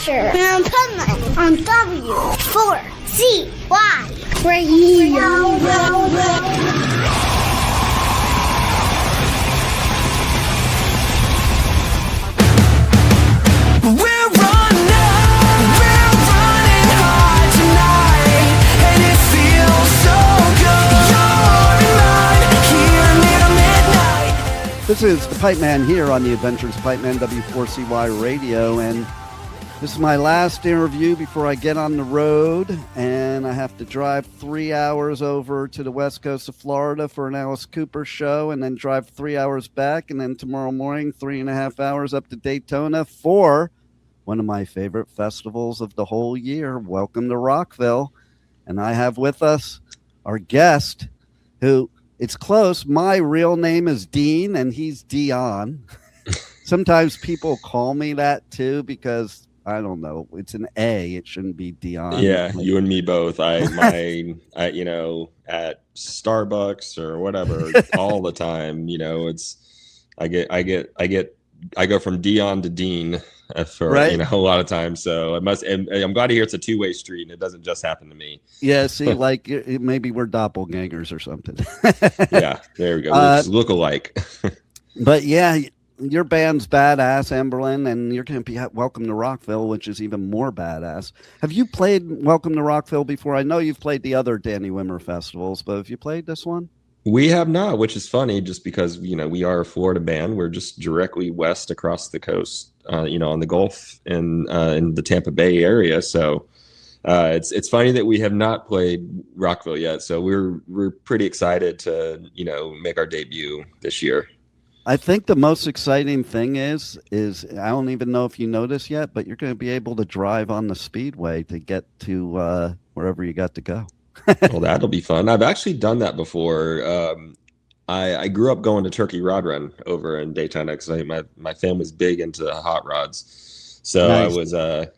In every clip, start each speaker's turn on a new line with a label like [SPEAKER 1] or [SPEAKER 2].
[SPEAKER 1] Adventure in Pipeman on W4CY Radio.
[SPEAKER 2] We're running hard tonight, and it feels so good. You're mine, here near midnight.
[SPEAKER 3] This is the Pipeman here on the Adventures of Pipeman, W4CY Radio, and this is my last interview before I get on the road, and I have to drive 3 hours over to the west coast of Florida for an Alice Cooper show, and then drive 3 hours back, and then tomorrow morning, 3.5 hours up to Daytona for one of my favorite festivals of the whole year. Welcome to Rockville. And I have with us our guest who, it's close. My real name is Dean and he's Dion. Sometimes people call me that too because I don't know. It's an A. It shouldn't be Dion.
[SPEAKER 4] Yeah, you and me both. I you know, at Starbucks or whatever all the time. You know, it's I go from Dion to Dean for
[SPEAKER 3] right?
[SPEAKER 4] You know, a lot of times. So it must. And I'm glad to hear it's a two-way street and it doesn't just happen to me.
[SPEAKER 3] Yeah. See, like maybe we're doppelgangers or something.
[SPEAKER 4] Yeah, there we go. Look alike.
[SPEAKER 3] But yeah. Your band's badass, Anberlin, and you're going to be at Welcome to Rockville, which is even more badass. Have you played Welcome to Rockville before? I know you've played the other Danny Wimmer festivals, but have you played this one?
[SPEAKER 4] We have not, which is funny just because, you know, we are a Florida band. We're just directly west across the coast, you know, on the Gulf and in the Tampa Bay area. So it's funny that we have not played Rockville yet. So we're pretty excited to, you know, make our debut this year.
[SPEAKER 3] I think the most exciting thing is I don't even know if you know this yet, but you're going to be able to drive on the speedway to get to wherever you got to go.
[SPEAKER 4] Well, that'll be fun. I've actually done that before. I grew up going to Turkey Rod Run over in Daytona because my family's big into hot rods. So nice. I was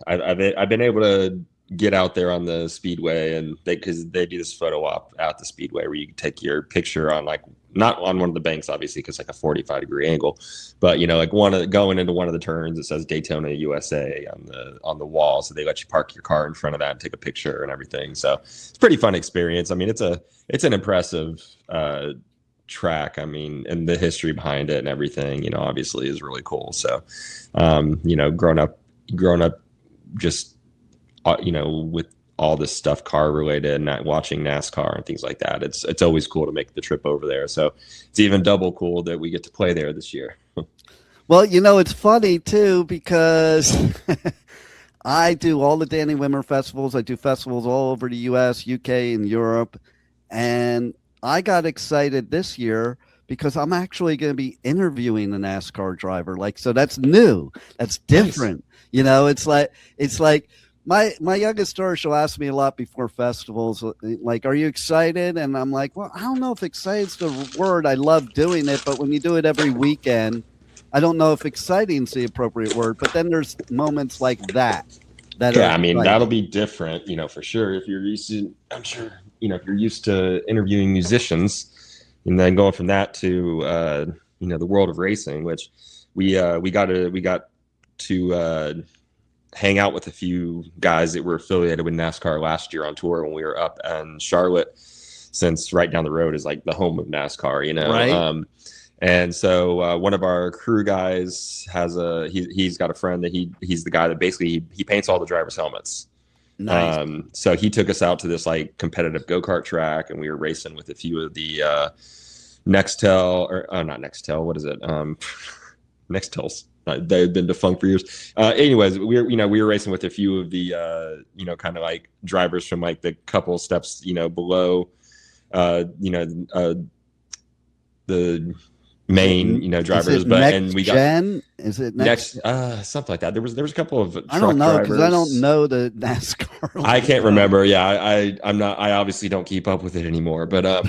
[SPEAKER 4] I've been able to get out there on the speedway, and because they do this photo op at the speedway where you can take your picture on, like, not on one of the banks obviously because like a 45-degree angle, but you know, like going into one of the turns, it says Daytona USA on the wall, so they let you park your car in front of that and take a picture and everything. So it's a pretty fun experience. I mean, it's an impressive track. I mean, and the history behind it and everything, you know, obviously is really cool. So you know, grown up just you know, with all this stuff car related and not watching NASCAR and things like that, it's always cool to make the trip over there. So it's even double cool that we get to play there this year.
[SPEAKER 3] Well, you know, it's funny too because I do all the Danny Wimmer festivals. I do festivals all over the US, UK, and Europe, and I got excited this year because I'm actually going to be interviewing a NASCAR driver. Like, so that's new, that's different. Nice. You know, it's like my youngest daughter, she'll ask me a lot before festivals, like, are you excited? And I'm like, well, I don't know if excited's the word. I love doing it, but when you do it every weekend, I don't know if exciting's the appropriate word. But then there's moments like that.
[SPEAKER 4] Yeah, I mean, that'll be different, you know, for sure. If you're used to, I'm sure, you know, if you're used to interviewing musicians and then going from that to, you know, the world of racing, which we got to hang out with a few guys that were affiliated with NASCAR last year on tour when we were up in Charlotte, since right down the road is like the home of NASCAR, you know?
[SPEAKER 3] Right.
[SPEAKER 4] And so one of our crew guys he's got a friend that he's the guy that basically he paints all the drivers' helmets.
[SPEAKER 3] Nice.
[SPEAKER 4] So he took us out to this like competitive go-kart track, and we were racing with a few of the Nextel, or not Nextel, what is it? Nextels. They've been defunct for years. Anyways, we were racing with a few of the you know, kind of like drivers from like the couple steps, you know, below you know, the main, you know, drivers. But and we got
[SPEAKER 3] is it next
[SPEAKER 4] something like that. There was a couple of
[SPEAKER 3] I don't know because I don't know the NASCAR.
[SPEAKER 4] I can't remember. Yeah, I obviously don't keep up with it anymore. But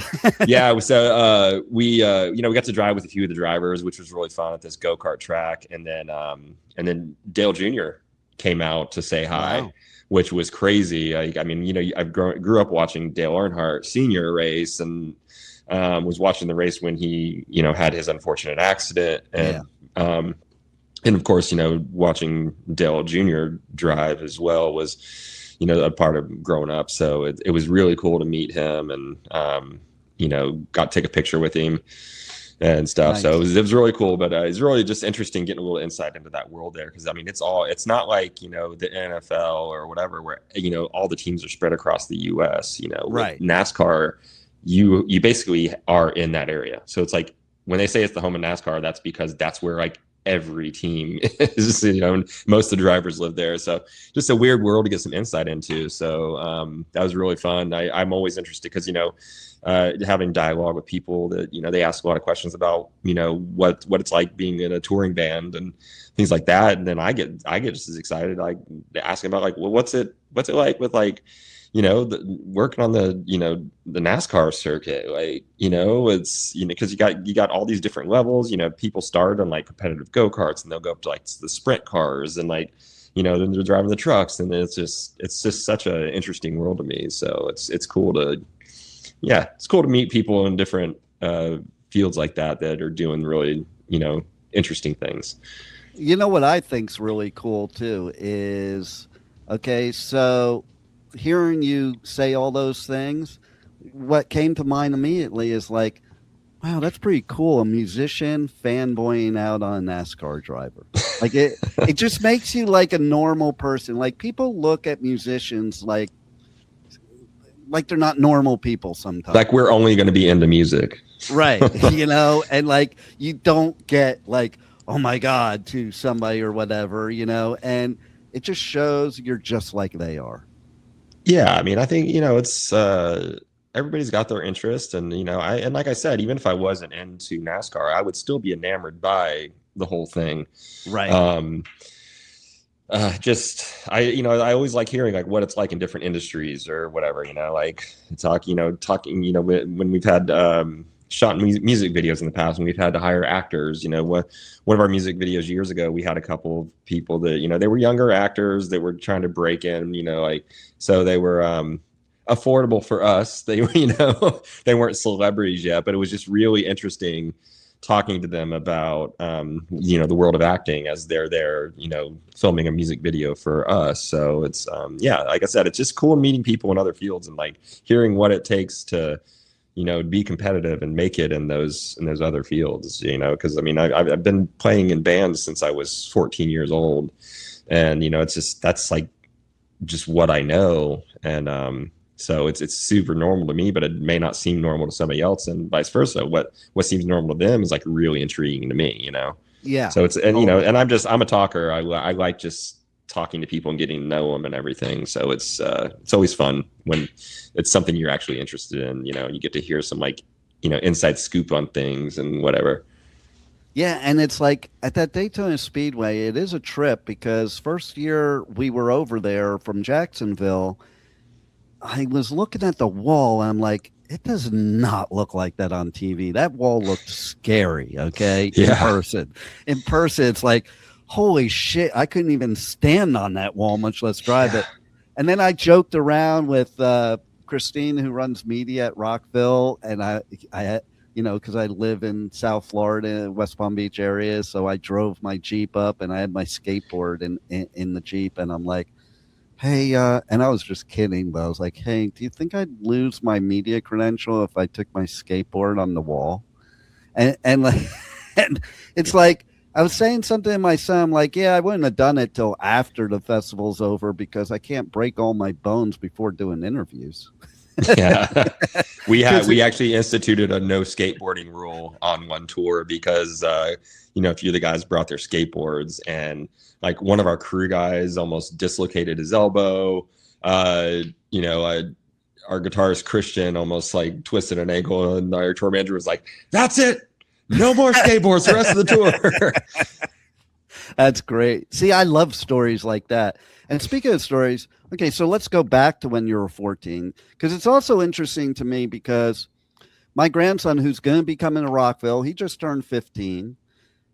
[SPEAKER 4] yeah, so we you know, we got to drive with a few of the drivers, which was really fun at this go-kart track. And then Dale Jr. came out to say hi. Wow. Which was crazy. I mean, you know, I grew up watching Dale Earnhardt Sr. race, and was watching the race when he, you know, had his unfortunate accident. And and of course, watching Dale Jr. drive as well was, a part of growing up. So it was really cool to meet him and, got to take a picture with him and stuff. Nice. So it was really cool, but it's really just interesting getting a little insight into that world there. Cause I mean, it's not like, the NFL or whatever, where, all the teams are spread across the US,
[SPEAKER 3] right.
[SPEAKER 4] With NASCAR, you basically are in that area. So it's like, when they say it's the home of NASCAR, that's because that's where like every team is, and most of the drivers live there. So just a weird world to get some insight into. So that was really fun. I'm always interested because, having dialogue with people that, they ask a lot of questions about, what it's like being in a touring band and things like that. And then I get just as excited, like asking about like, well, what's it like with like, working on the NASCAR circuit, like, it's, because you got all these different levels, people start on like competitive go-karts and they'll go up to like the sprint cars and like, then they're driving the trucks, and it's just such an interesting world to me. So it's cool to meet people in different fields like that are doing really, interesting things.
[SPEAKER 3] What I think's really cool too is, okay, so hearing you say all those things, what came to mind immediately is like, wow, that's pretty cool. A musician fanboying out on a NASCAR driver. Like it just makes you like a normal person. Like people look at musicians like they're not normal people sometimes.
[SPEAKER 4] Like we're only going to be into music.
[SPEAKER 3] Right. And like you don't get like, oh my God, to somebody or whatever, and it just shows you're just like they are.
[SPEAKER 4] Yeah, I mean, I think, it's everybody's got their interest, and and like I said, even if I wasn't into NASCAR, I would still be enamored by the whole thing.
[SPEAKER 3] Right.
[SPEAKER 4] I always like hearing like what it's like in different industries or whatever, like talking, when we've had shot music videos in the past, and we've had to hire actors, one of our music videos years ago, we had a couple of people that, they were younger actors that were trying to break in, so they were affordable for us. They were, they weren't celebrities yet, but it was just really interesting talking to them about, the world of acting as they're there, filming a music video for us. So it's, like I said, it's just cool meeting people in other fields and like hearing what it takes to, be competitive and make it in those other fields, because I mean, I've been playing in bands since I was 14 years old, and, that's like just what I know. And, so it's super normal to me, but it may not seem normal to somebody else, and vice versa. What seems normal to them is like really intriguing to me,
[SPEAKER 3] Yeah.
[SPEAKER 4] So it's, and, and I'm a talker. I like just talking to people and getting to know them and everything. So it's always fun when it's something you're actually interested in, you get to hear some like, inside scoop on things and whatever.
[SPEAKER 3] Yeah. And it's like at that Daytona Speedway, it is a trip because first year we were over there from Jacksonville, I was looking at the wall and I'm like, it does not look like that on TV. That wall looked scary. Okay.
[SPEAKER 4] Yeah.
[SPEAKER 3] In person, it's like, holy shit, I couldn't even stand on that wall, much less drive it. And then I joked around with Christine, who runs media at Rockville, and I because I live in South Florida, West Palm Beach area, so I drove my Jeep up, and I had my skateboard in the Jeep, and I'm like, hey, and I was just kidding, but I was like, hey, do you think I'd lose my media credential if I took my skateboard on the wall? And like, and it's like, I was saying something to my son, like, yeah, I wouldn't have done it till after the festival's over because I can't break all my bones before doing interviews.
[SPEAKER 4] Yeah, we actually instituted a no skateboarding rule on one tour because, a few of the guys brought their skateboards, and like one of our crew guys almost dislocated his elbow. Our guitarist Christian almost like twisted an ankle, and our tour manager was like, "That's it. No more skateboards the rest of the tour."
[SPEAKER 3] That's great. See, I love stories like that. And speaking of stories, okay, so let's go back to when you were 14, because it's also interesting to me because my grandson, who's going to be coming to Rockville, he just turned 15.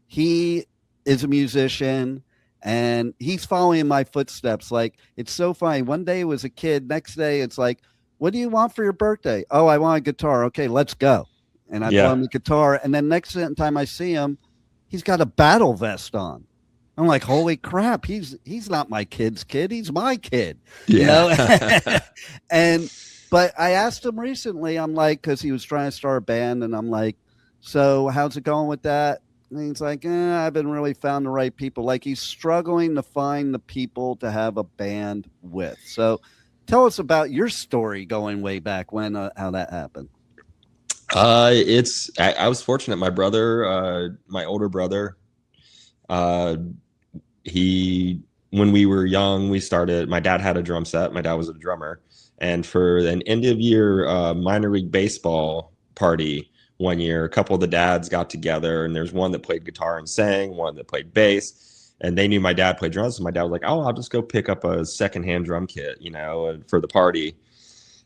[SPEAKER 3] He is a musician, and he's following in my footsteps. Like, it's so funny. One day it was a kid. Next day it's like, what do you want for your birthday? Oh, I want a guitar. Okay, let's go. And I bought him a guitar. And then next time I see him, he's got a battle vest on. I'm like, holy crap, he's not my kid's kid, he's my kid.
[SPEAKER 4] Yeah.
[SPEAKER 3] But I asked him recently, I'm like, because he was trying to start a band, and I'm like, so how's it going with that? And he's like, I haven't really found the right people. Like, he's struggling to find the people to have a band with. So tell us about your story going way back when, how that happened.
[SPEAKER 4] I was fortunate. My brother, my older brother, when we were young, my dad had a drum set. My dad was a drummer. And for an end of year minor league baseball party one year, a couple of the dads got together, and there's one that played guitar and sang, one that played bass, and they knew my dad played drums. So my dad was like, "Oh, I'll just go pick up a secondhand drum kit, for the party."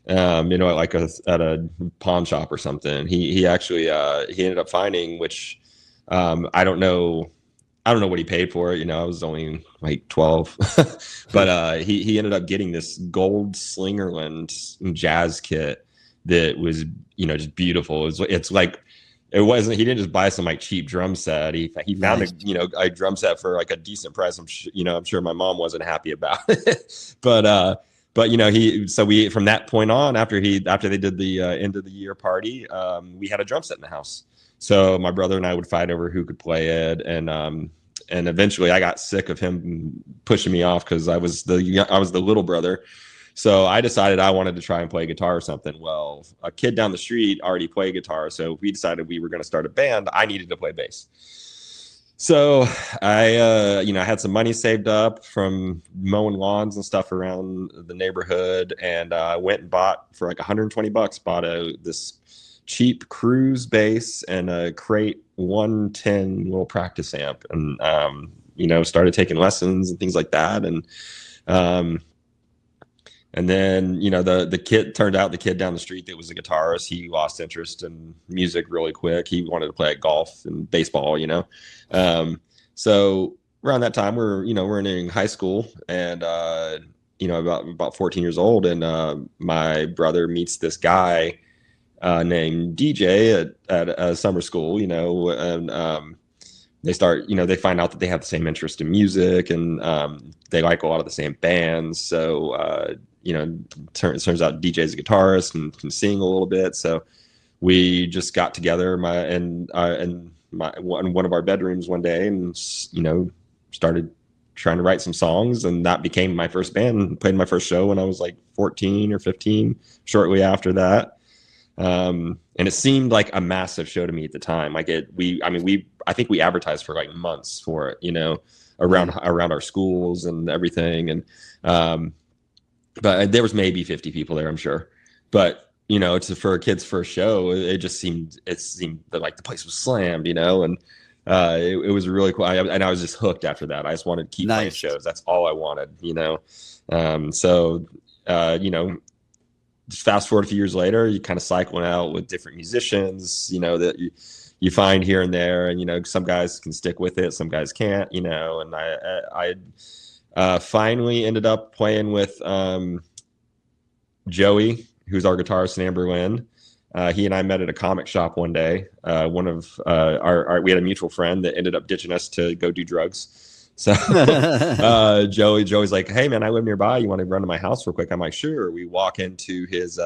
[SPEAKER 4] At a pawn shop or something. He actually he ended up finding, which I don't know what he paid for it. I was only like 12, but he ended up getting this gold Slingerland jazz kit that was, just beautiful. It's like, it wasn't, he didn't just buy some like cheap drum set. He found a drum set for like a decent price. I'm sure my mom wasn't happy about it, but from that point on, after they did the end of the year party, we had a drum set in the house. So my brother and I would fight over who could play it, and eventually I got sick of him pushing me off because I was the little brother. So I decided I wanted to try and play guitar or something. Well, a kid down the street already played guitar, so we decided we were going to start a band. I needed to play bass. So I had some money saved up from mowing lawns and stuff around the neighborhood, and I went and bought for like $120, this cheap Cruise bass and a Crate 110 little practice amp, and started taking lessons and things like that, and then the kid down the street that was a guitarist, he lost interest in music really quick. He wanted to play at golf and baseball, so around that time we're in high school, and about 14 years old, and my brother meets this guy named DJ at a summer school, and they start, they find out that they have the same interest in music, and they like a lot of the same bands. So, turns out DJ's a guitarist and can sing a little bit. So we just got together in one of our bedrooms one day, and, started trying to write some songs, and that became my first band. Played my first show when I was like 14 or 15, shortly after that. And it seemed like a massive show to me at the time. I think we advertised for like months for it, around our schools and everything. And, but there was maybe 50 people there, I'm sure. But, for a kid's first show, it seemed that like the place was slammed, and it was really cool. And I was just hooked after that. I just wanted to keep playing shows. That's all I wanted, just fast forward a few years later, you kind of cycling out with different musicians, that you find here and there, and, some guys can stick with it, some guys can't, and I finally ended up playing with Joey, who's our guitarist in Anberlin. He and I met at a comic shop one day. One of we had a mutual friend that ended up ditching us to go do drugs. So Joey's like, "Hey man, I live nearby. You want to run to my house real quick?" I'm like, "Sure." We walk into his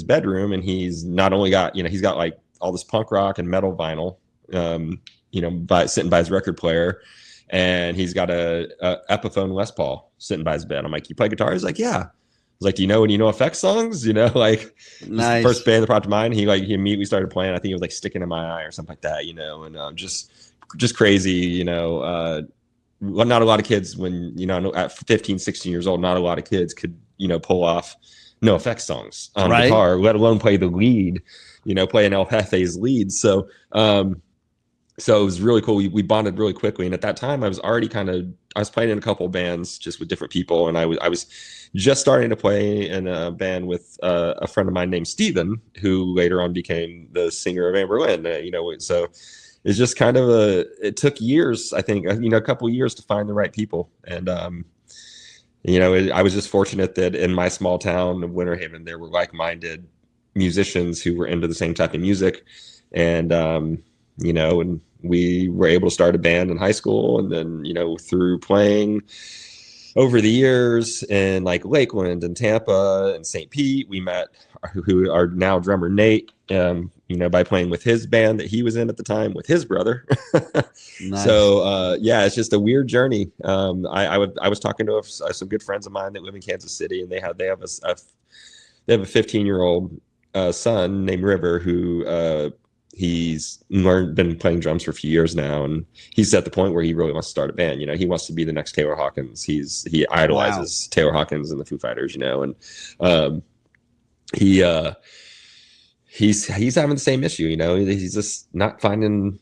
[SPEAKER 4] bedroom, and he's not only got, he's got like all this punk rock and metal vinyl, sitting by his record player, and he's got a Epiphone Les Paul sitting by his bed. I'm like, "You play guitar?" He's like, "Yeah." I was like, "Do you know any effects songs?" Like,
[SPEAKER 3] nice.
[SPEAKER 4] The first band that brought to mind. He immediately started playing. I think it was like Sticking in My Eye or something like that, and just crazy, well, not a lot of kids when, at 15, 16 years old, not a lot of kids could, pull off no effects songs on guitar, let alone play the lead, play an El Jefe's lead. So it was really cool. We bonded really quickly. And at that time I was already I was playing in a couple of bands just with different people. And I was just starting to play in a band with a friend of mine named Steven, who later on became the singer of Anberlin, so it's just it took years, I think, a couple of years to find the right people. And, I was just fortunate that in my small town of Winter Haven, there were like-minded musicians who were into the same type of music. And, and we were able to start a band in high school, and then, you know, through playing over the years in like Lakeland and Tampa and St. Pete, we met who are now drummer Nate, you know, by playing with his band that he was in at the time with his brother.
[SPEAKER 3] Nice.
[SPEAKER 4] So yeah, it's just a weird journey. I was talking to some good friends of mine that live in Kansas City, and they have a 15-year-old son named River who he's been playing drums for a few years now, and he's at the point where he really wants to start a band. You know, he wants to be the next Taylor Hawkins. He idolizes Taylor Hawkins and the Foo Fighters, you know, and he's having the same issue. You know, he's just not finding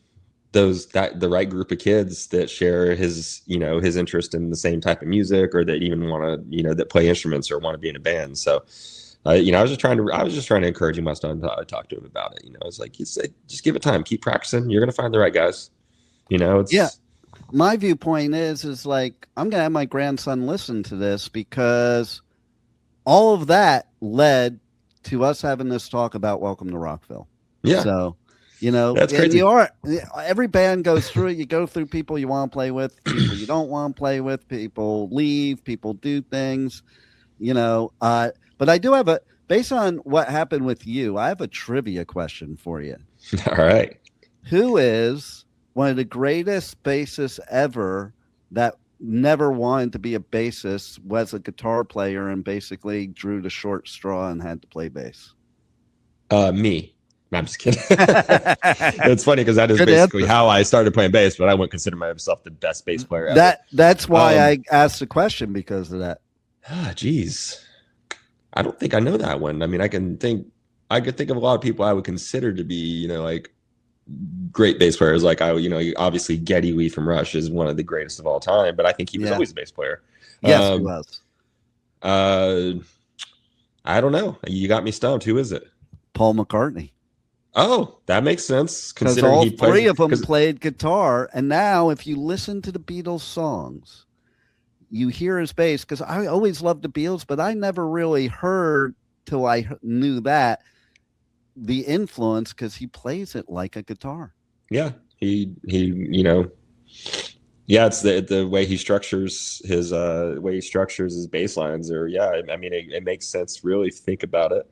[SPEAKER 4] the right group of kids that share his, you know, his interest in the same type of music, or that even want to, you know, that play instruments or want to be in a band. So you know, I was just trying to encourage him. Last time I talked to him about it, you know, it's like, just give it time, keep practicing. You're going to find the right guys, you know.
[SPEAKER 3] Yeah. My viewpoint is like, I'm going to have my grandson listen to this, because all of that led to us having this talk about Welcome to Rockville. Yeah. So, you know,
[SPEAKER 4] that's crazy.
[SPEAKER 3] Every band goes through it. You go through people you want to play with, people you don't want to play with, people leave, people do things, you know, but I do have based on what happened with you, I have a trivia question for you.
[SPEAKER 4] All right.
[SPEAKER 3] Who is one of the greatest bassists ever that never wanted to be a bassist, was a guitar player, and basically drew the short straw and had to play bass?
[SPEAKER 4] Me. No, I'm just kidding. It's funny because that is basically how I started playing bass, but I wouldn't consider myself the best bass player ever.
[SPEAKER 3] That's why I asked the question, because of that.
[SPEAKER 4] Geez. I don't think I know that one. I mean, I could think of a lot of people I would consider to be, you know, like great bass players. Like you know, obviously Geddy Lee from Rush is one of the greatest of all time, but I think he was always a bass player.
[SPEAKER 3] Yes, he was.
[SPEAKER 4] I don't know. You got me stumped. Who is it?
[SPEAKER 3] Paul McCartney.
[SPEAKER 4] Oh, that makes sense.
[SPEAKER 3] Because all three of them played guitar, and now if you listen to the Beatles songs, you hear his bass. Because I always loved the Beatles, but I never really heard till I knew that the influence, because he plays it like a guitar.
[SPEAKER 4] Yeah, he you know, yeah, it's the way he structures his bass lines. Or yeah, I mean, it makes sense really if you think about it.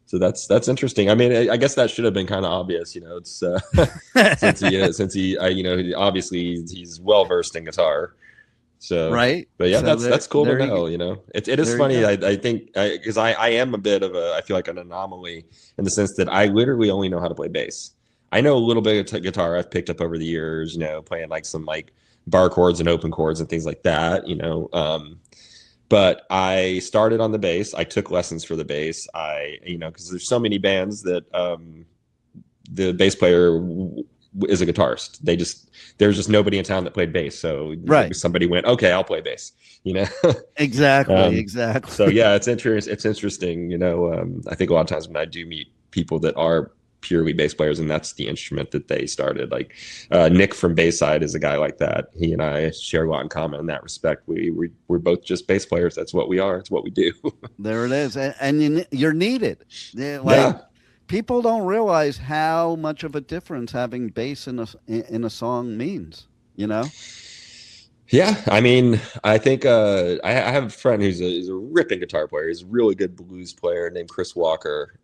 [SPEAKER 4] So that's interesting. I mean, I guess that should have been kind of obvious, you know. It's since he you know, obviously he's well versed in guitar. So
[SPEAKER 3] right,
[SPEAKER 4] but yeah, so that's cool to know. You know, it is funny. I think because I am a bit of I feel like an anomaly in the sense that I literally only know how to play bass. I know a little bit of guitar I've picked up over the years, you know, playing like some like bar chords and open chords and things like that, you know. But I started on the bass. I took lessons for the bass. You know, because there's so many bands that the bass player is a guitarist. There's just nobody in town that played bass. So somebody went, okay, I'll play bass. You know,
[SPEAKER 3] exactly.
[SPEAKER 4] So yeah, it's interesting. You know, I think a lot of times when I do meet people that are purely bass players, and that's the instrument that they started. Like Nick from Bayside is a guy like that. He and I share a lot in common in that respect. We're both just bass players. That's what we are. It's what we do.
[SPEAKER 3] There it is, and you're needed. Yeah. People don't realize how much of a difference having bass in a song means. You know.
[SPEAKER 4] Yeah, I mean, I think I have a friend who's a ripping guitar player. He's a really good blues player named Chris Walker.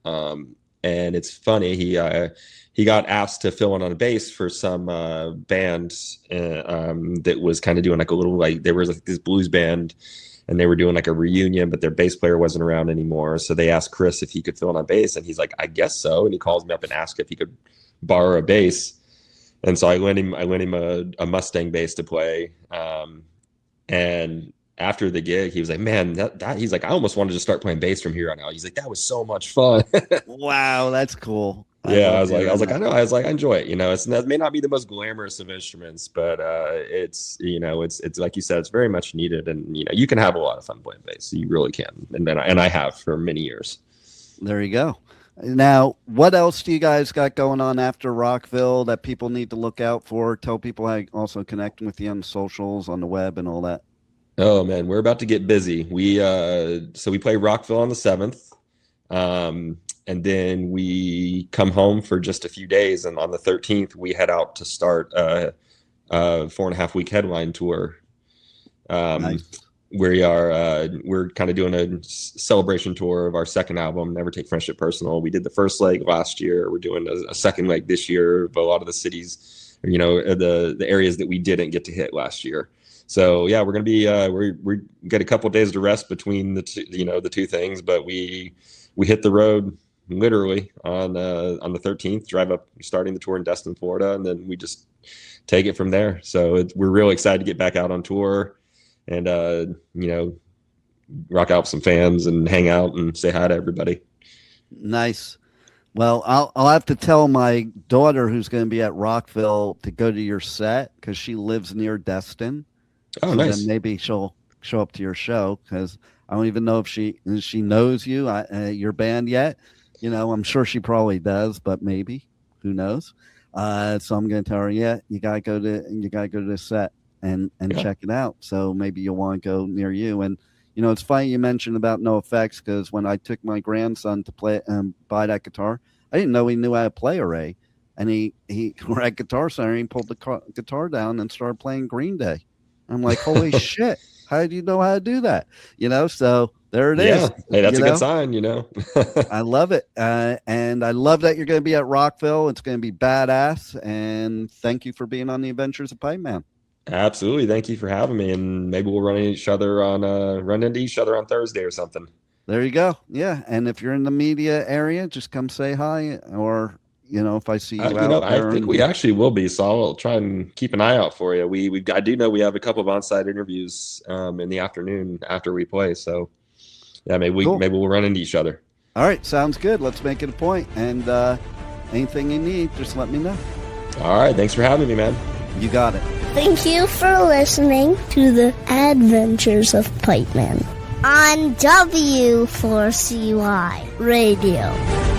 [SPEAKER 4] And it's funny, he got asked to fill in on a bass for some band that was kind of doing like a little, like there was like this blues band, and they were doing like a reunion, but their bass player wasn't around anymore. So they asked Chris if he could fill in on bass, and he's like, I guess so. And he calls me up and asks if he could borrow a bass. And so I lent him a Mustang bass to play. And after the gig, he was like, man, he's like, I almost wanted to start playing bass from here on out. He's like, that was so much fun.
[SPEAKER 3] Wow, that's cool.
[SPEAKER 4] I was like, I know. I was like, I enjoy it. You know, it may not be the most glamorous of instruments, but it's, you know, it's like you said, it's very much needed. And, you know, you can have a lot of fun playing bass. You really can. And I have for many years.
[SPEAKER 3] There you go. Now, what else do you guys got going on after Rockville that people need to look out for? Tell people how also connect with you on socials, on the web, and all that.
[SPEAKER 4] Oh man, we're about to get busy. So we play Rockville on the 7th. and then we come home for just a few days. And on the 13th, we head out to start a 4.5-week headline tour.
[SPEAKER 3] Nice.
[SPEAKER 4] We're kind of doing a celebration tour of our second album, Never Take Friendship Personal. We did the first leg last year. We're doing a second leg this year, but a lot of the cities, the areas that we didn't get to hit last year. So yeah, we're going to be we get a couple of days to rest between the two things, but we hit the road literally on the 13th, drive up, starting the tour in Destin, Florida, and then we just take it from there. So we're really excited to get back out on tour and rock out with some fans and hang out and say hi to everybody.
[SPEAKER 3] Nice. Well, I'll have to tell my daughter, who's going to be at Rockville, to go to your set because she lives near Destin.
[SPEAKER 4] Oh,
[SPEAKER 3] so
[SPEAKER 4] nice.
[SPEAKER 3] Then maybe she'll show up to your show, because I don't even know if she knows you, your band yet. I'm sure she probably does, but maybe, who knows? So I'm going to tell her, yeah, you gotta go to the set and check it out. So maybe you'll want to go near you. And it's funny you mentioned about No Effects, because when I took my grandson to play buy that guitar, I didn't know he knew how to play a Ray, and we're at Guitar Center. He pulled the guitar down and started playing Green Day. I'm like, holy shit! How do you know how to do that? So there it is.
[SPEAKER 4] Hey, that's a good sign.
[SPEAKER 3] I love it, and I love that you're going to be at Rockville. It's going to be badass. And thank you for being on the Adventures of Pipeman.
[SPEAKER 4] Absolutely, thank you for having me, and maybe we'll run into each other on Thursday or something.
[SPEAKER 3] There you go. Yeah, and if you're in the media area, just come say hi, or if I see you out there.
[SPEAKER 4] I think we actually will be, so I'll try and keep an eye out for you. I do know we have a couple of on-site interviews in the afternoon after we play, so yeah, maybe we'll run into each other.
[SPEAKER 3] All right, sounds good. Let's make it a point, and anything you need, just let me know. All
[SPEAKER 4] right, thanks for having me, man.
[SPEAKER 3] You got it.
[SPEAKER 1] Thank you for listening to the Adventures of Pipeman on W4CY Radio.